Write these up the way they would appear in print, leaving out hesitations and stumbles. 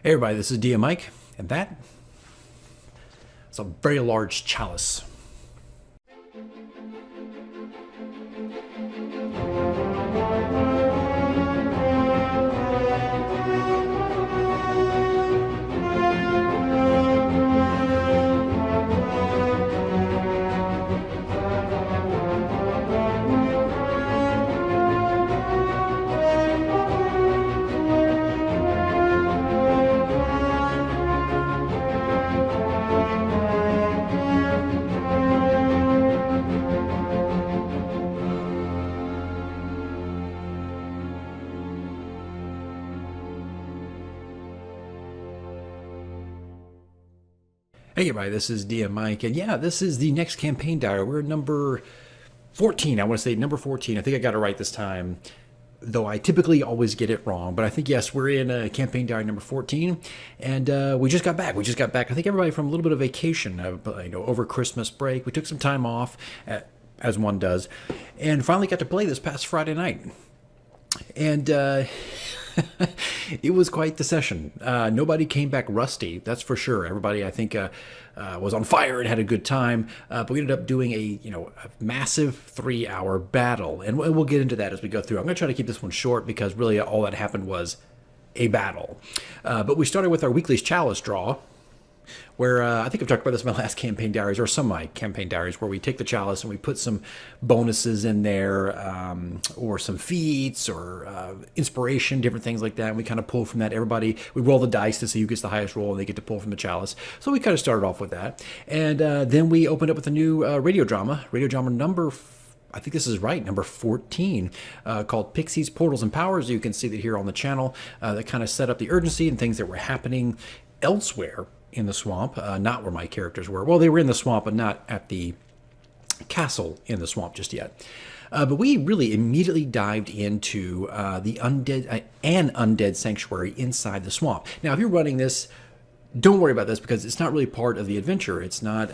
Hey everybody, this is DM Mike, and that is a very large chalice. Hey everybody, this is DM Mike, and yeah, this is the next campaign diary. We're number 14. I want to say number 14. I think I got it right this time, though I typically always get it wrong. But I think, yes, we're in campaign diary number 14, and we just got back. I think everybody from a little bit of vacation, over Christmas break. We took some time off, as one does, and finally got to play this past Friday night. And it was quite the session. Nobody came back rusty, that's for sure. Everybody, I think, was on fire and had a good time. But we ended up doing a massive 3-hour battle, and we'll get into that as we go through. I'm going to try to keep this one short because really all that happened was a battle. But we started with our weekly chalice draw, where I think I've talked about this in my last campaign diaries, or some of my campaign diaries, where we take the chalice and we put some bonuses in there, or some feats, or inspiration, different things like that. And we kind of pull from that. We roll the dice to see who gets the highest roll, and they get to pull from the chalice. So we kind of started off with that. And then we opened up with a new radio drama number I think this is right, number 14, called Pixies, Portals, and Powers. You can see that here on the channel. That kind of set up the urgency and things that were happening elsewhere in the swamp, not where my characters were. Well, they were in the swamp, but not at the castle in the swamp just yet. But we really immediately dived into the undead sanctuary inside the swamp. Now, if you're running this, don't worry about this because it's not really part of the adventure. It's not.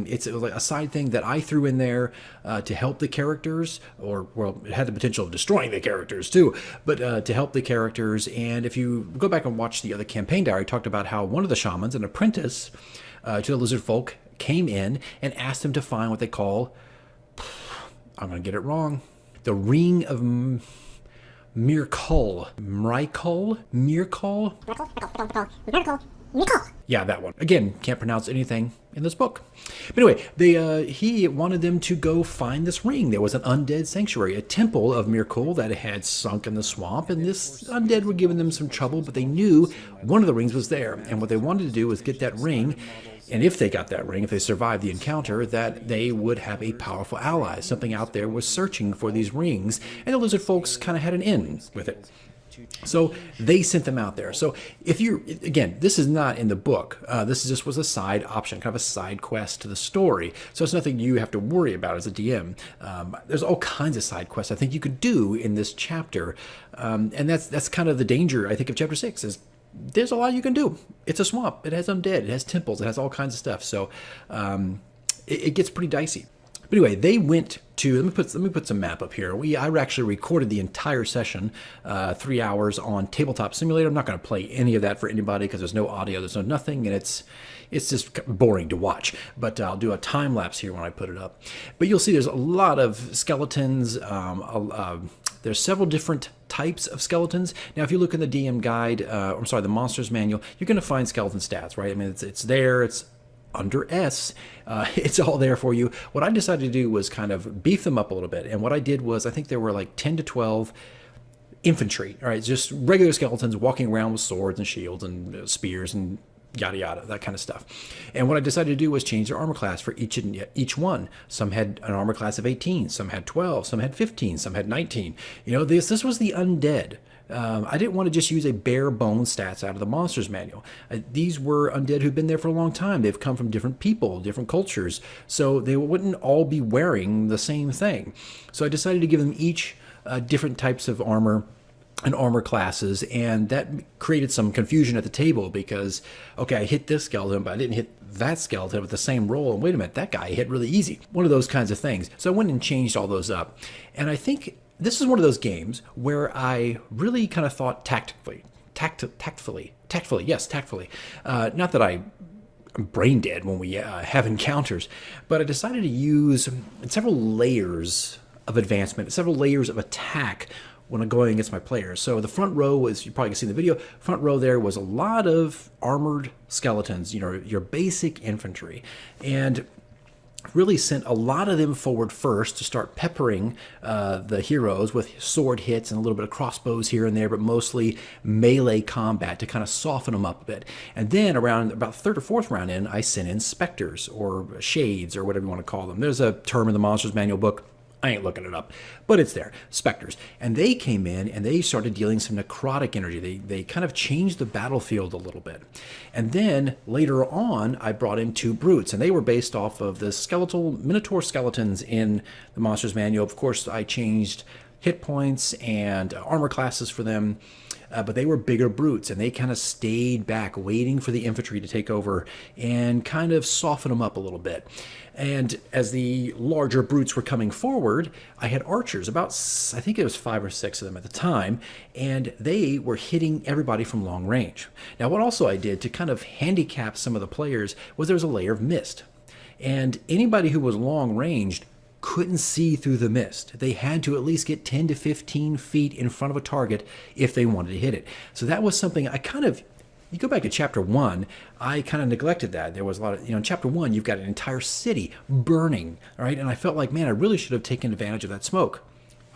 It's like a side thing that I threw in there to help the characters, it had the potential of destroying the characters too, but to help the characters. And if you go back and watch the other campaign diary, I talked about how one of the shamans, an apprentice to the lizard folk, came in and asked him to find what they call, I'm going to get it wrong, the Ring of Myrkul. Myrkul? Yeah, that one. Again, can't pronounce anything in this book. But anyway, he wanted them to go find this ring. There was an undead sanctuary, a temple of Myrkul that had sunk in the swamp, and this undead were giving them some trouble, but they knew one of the rings was there. And what they wanted to do was get that ring, and if they got that ring, if they survived the encounter, that they would have a powerful ally. Something out there was searching for these rings, and the lizard folks kind of had an in with it. So they sent them out there. So again, this is not in the book. This just was a side option, kind of a side quest to the story. So it's nothing you have to worry about as a DM. There's all kinds of side quests I think you could do in this chapter. And that's kind of the danger, I think, of chapter 6 is there's a lot you can do. It's a swamp. It has undead. It has temples. It has all kinds of stuff. So it gets pretty dicey. But anyway, they went to, let me put some map up here. I actually recorded the entire session, 3 hours on Tabletop Simulator. I'm not going to play any of that for anybody because there's no audio, there's no nothing, and it's just boring to watch. But I'll do a time lapse here when I put it up. But you'll see there's a lot of skeletons. There's several different types of skeletons. Now, if you look in the DM guide, the Monsters Manual, you're going to find skeleton stats, right? I mean, it's there. It's under S. It's all there for you. What I decided to do was kind of beef them up a little bit. And what I did was, I think there were like 10 to 12 infantry, all right, just regular skeletons walking around with swords and shields and spears and yada yada, that kind of stuff. And what I decided to do was change their armor class for each one. Some had an armor class of 18, some had 12, some had 15, some had 19. This was the undead. I didn't want to just use a bare bones stats out of the Monsters Manual. These were undead who've been there for a long time. They've come from different people, different cultures, so they wouldn't all be wearing the same thing. So I decided to give them each different types of armor and armor classes, and that created some confusion at the table because, okay, I hit this skeleton, but I didn't hit that skeleton with the same roll, and wait a minute, that guy hit really easy. One of those kinds of things. So I went and changed all those up, and I think this is one of those games where I really kind of thought tactically tactfully. Not that I'm brain dead when we have encounters, but I decided to use several layers of advancement, several layers of attack when I'm going against my players. So the front row was, you probably can see in the video, front row there was a lot of armored skeletons, your basic infantry. And really sent a lot of them forward first to start peppering the heroes with sword hits and a little bit of crossbows here and there, but mostly melee combat to kind of soften them up a bit. And then around about third or fourth round in, I sent in specters or shades or whatever you want to call them. There's a term in the Monsters Manual book. I ain't looking it up, but it's there. Specters. And they came in and they started dealing some necrotic energy. They kind of changed the battlefield a little bit. And then later on, I brought in 2 brutes, and they were based off of the skeletal minotaur skeletons in the Monsters Manual. Of course, I changed hit points and armor classes for them. But they were bigger brutes, and they kind of stayed back, waiting for the infantry to take over and kind of soften them up a little bit. And as the larger brutes were coming forward, I had archers, about, I think it was 5 or 6 of them at the time, and they were hitting everybody from long range. Now, what also I did to kind of handicap some of the players was there was a layer of mist. And anybody who was long ranged couldn't see through the mist. They had to at least get 10 to 15 feet in front of a target if they wanted to hit it. So that was something I kind of, you go back to chapter 1, I kind of neglected that. There was a lot of, in chapter 1, you've got an entire city burning, all right? And I felt like, man, I really should have taken advantage of that smoke.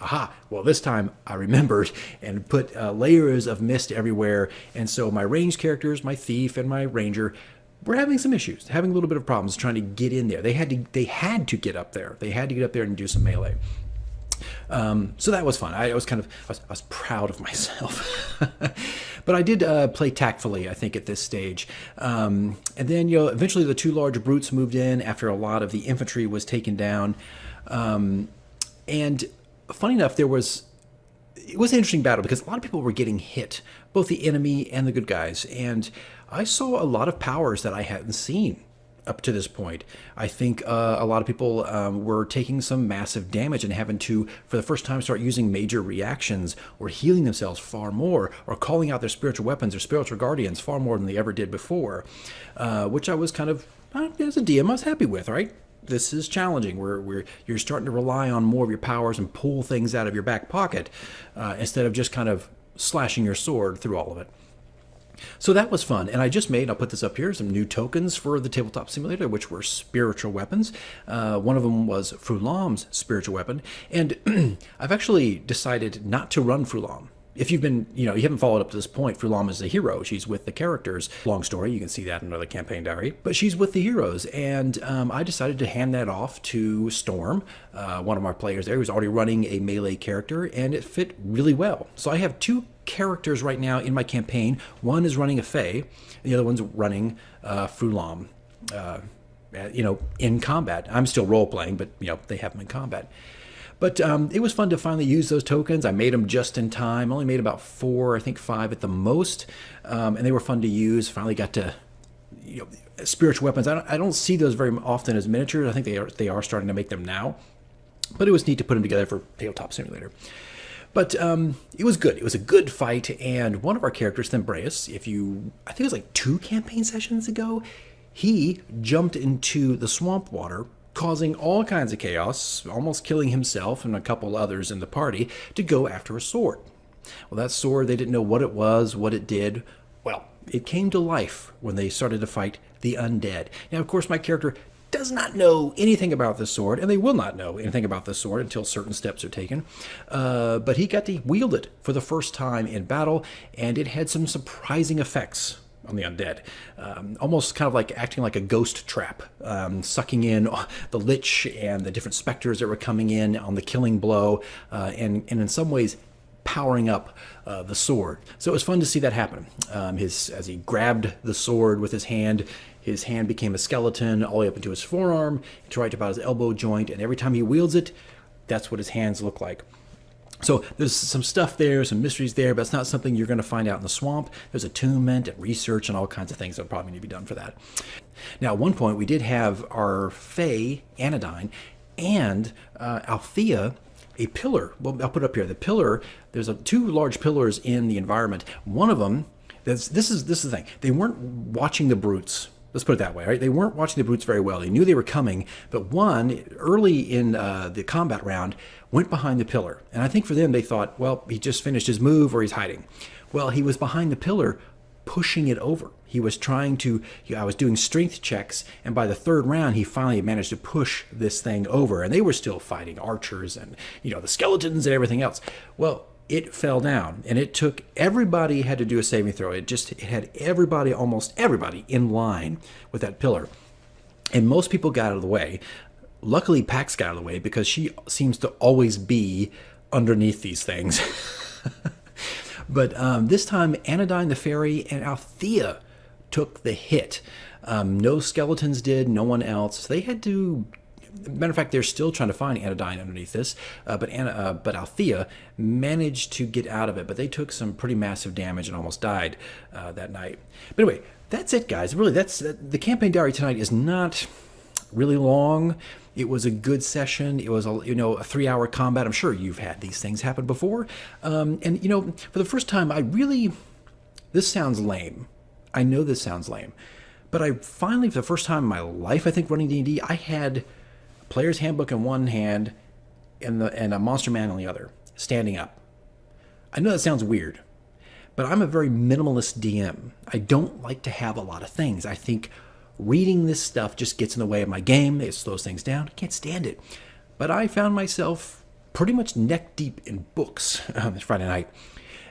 Aha, well, this time I remembered and put layers of mist everywhere. And so my ranged characters, my thief and my ranger, we're having some issues, having a little bit of problems trying to get in there. They had to get up there. They had to get up there and do some melee. So that was fun. I was proud of myself. But I did play tactfully, I think, at this stage. And then, eventually the 2 large brutes moved in after a lot of the infantry was taken down. And funny enough, it was an interesting battle because a lot of people were getting hit, both the enemy and the good guys. And I saw a lot of powers that I hadn't seen up to this point. I think a lot of people were taking some massive damage and having to, for the first time, start using major reactions or healing themselves far more or calling out their spiritual weapons or spiritual guardians far more than they ever did before, which I was kind of, as a DM, I was happy with, right? This is challenging. You're starting to rely on more of your powers and pull things out of your back pocket instead of just kind of slashing your sword through all of it. So that was fun, and I just made, I'll put this up here, some new tokens for the Tabletop Simulator, which were spiritual weapons. One of them was Frulam's spiritual weapon, and I've actually decided not to run Frulam. If you've been, you haven't followed up to this point, Frulam is the hero. She's with the characters. Long story, you can see that in another campaign diary. But she's with the heroes, and I decided to hand that off to Storm, one of our players there, who's already running a melee character, and it fit really well. So I have 2 characters right now in my campaign. One is running a Fae, and the other one's running Frulam, in combat. I'm still role-playing, but, they have them in combat. But it was fun to finally use those tokens. I made them just in time. I only made about 4, I think 5 at the most. And they were fun to use. Finally got to, spiritual weapons. I don't see those very often as miniatures. I think they are starting to make them now. But it was neat to put them together for Tabletop Simulator. But it was good. It was a good fight. And one of our characters, Thembraeus, I think it was like 2 campaign sessions ago, he jumped into the swamp water, causing all kinds of chaos, almost killing himself and a couple others in the party to go after a sword. Well, that sword, they didn't know what it was, what it did. Well, it came to life when they started to fight the undead. Now, of course, my character does not know anything about this sword, and they will not know anything about this sword until certain steps are taken. But he got to wield it for the first time in battle, and it had some surprising effects on the undead, almost kind of like acting like a ghost trap, sucking in the lich and the different specters that were coming in on the killing blow, and in some ways powering up the sword. So it was fun to see that happen. As he grabbed the sword with his hand became a skeleton all the way up into his forearm, to right about his elbow joint, and every time he wields it, that's what his hands look like. So there's some stuff there, some mysteries there, but it's not something you're going to find out in the swamp. There's attunement and research and all kinds of things that probably need to be done for that. Now, at one point, we did have our Fae, Anodyne, and Althea, a pillar. Well, I'll put it up here. The pillar, there's 2 large pillars in the environment. One of them This is the thing. They weren't watching the brutes. Let's put it that way, right? They weren't watching the brutes very well. They knew they were coming, but one, early in the combat round, went behind the pillar. And I think for them, they thought, well, he just finished his move or he's hiding. Well, he was behind the pillar, pushing it over. He was I was doing strength checks, and by the third round, he finally managed to push this thing over. And they were still fighting archers and, the skeletons and everything else. Well, it fell down, and it took everybody had to do a saving throw. It had almost everybody in line with that pillar. And most people got out of the way. Luckily, Pax got out of the way because she seems to always be underneath these things. But this time, Anodyne the Fairy and Althea took the hit. No skeletons did, no one else. They had to... Matter of fact, they're still trying to find Anodyne underneath this, but Althea managed to get out of it. But they took some pretty massive damage and almost died that night. But anyway, that's it, guys. Really, the campaign diary tonight is not really long. It was a good session. It was a 3-hour combat. I'm sure you've had these things happen before. And for the first time, this sounds lame. I know this sounds lame, but I finally, for the first time in my life, I think running D&D, I had player's handbook in one hand and a monster manual in the other, standing up. I know that sounds weird, but I'm a very minimalist DM. I don't like to have a lot of things. I think reading this stuff just gets in the way of my game. It slows things down. I can't stand it. But I found myself pretty much neck deep in books this Friday night,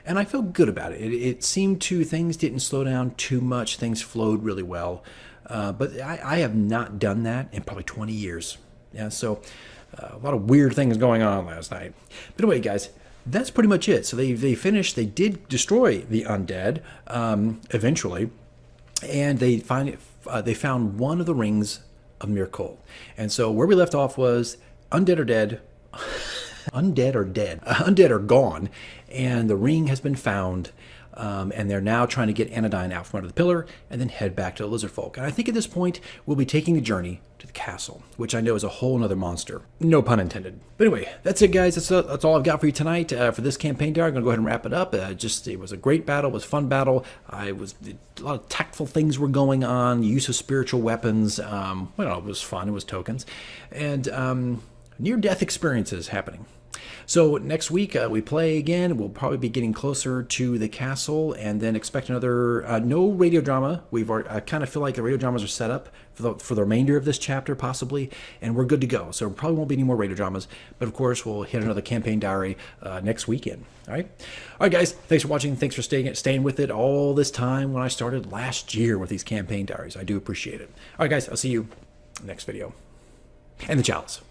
and I felt good about it. It seemed things didn't slow down too much. Things flowed really well. But I have not done that in probably 20 years. Yeah, so a lot of weird things going on last night. But anyway, guys, that's pretty much it. So they finished. They did destroy the undead eventually, and they found one of the Rings of Myrkul. And so where we left off was undead are dead, undead are dead, undead are gone, and the ring has been found. And they're now trying to get Anodyne out from under the pillar and then head back to the lizard folk. And I think at this point, we'll be taking the journey to the castle, which I know is a whole nother monster. No pun intended. But anyway, that's it, guys. That's all I've got for you tonight for this campaign diary. I'm going to go ahead and wrap it up. It was a great battle. It was a fun battle. A lot of tactful things were going on. Use of spiritual weapons. It was fun. It was tokens. And near-death experiences happening. So next week we play again. We'll probably be getting closer to the castle, and then expect another no radio drama. I kind of feel like the radio dramas are set up for the remainder of this chapter, possibly, and we're good to go. So probably won't be any more radio dramas, but of course we'll hit another campaign diary next weekend. All right, guys. Thanks for watching. Thanks for staying with it all this time when I started last year with these campaign diaries. I do appreciate it. All right, guys. I'll see you next video. And the chalice.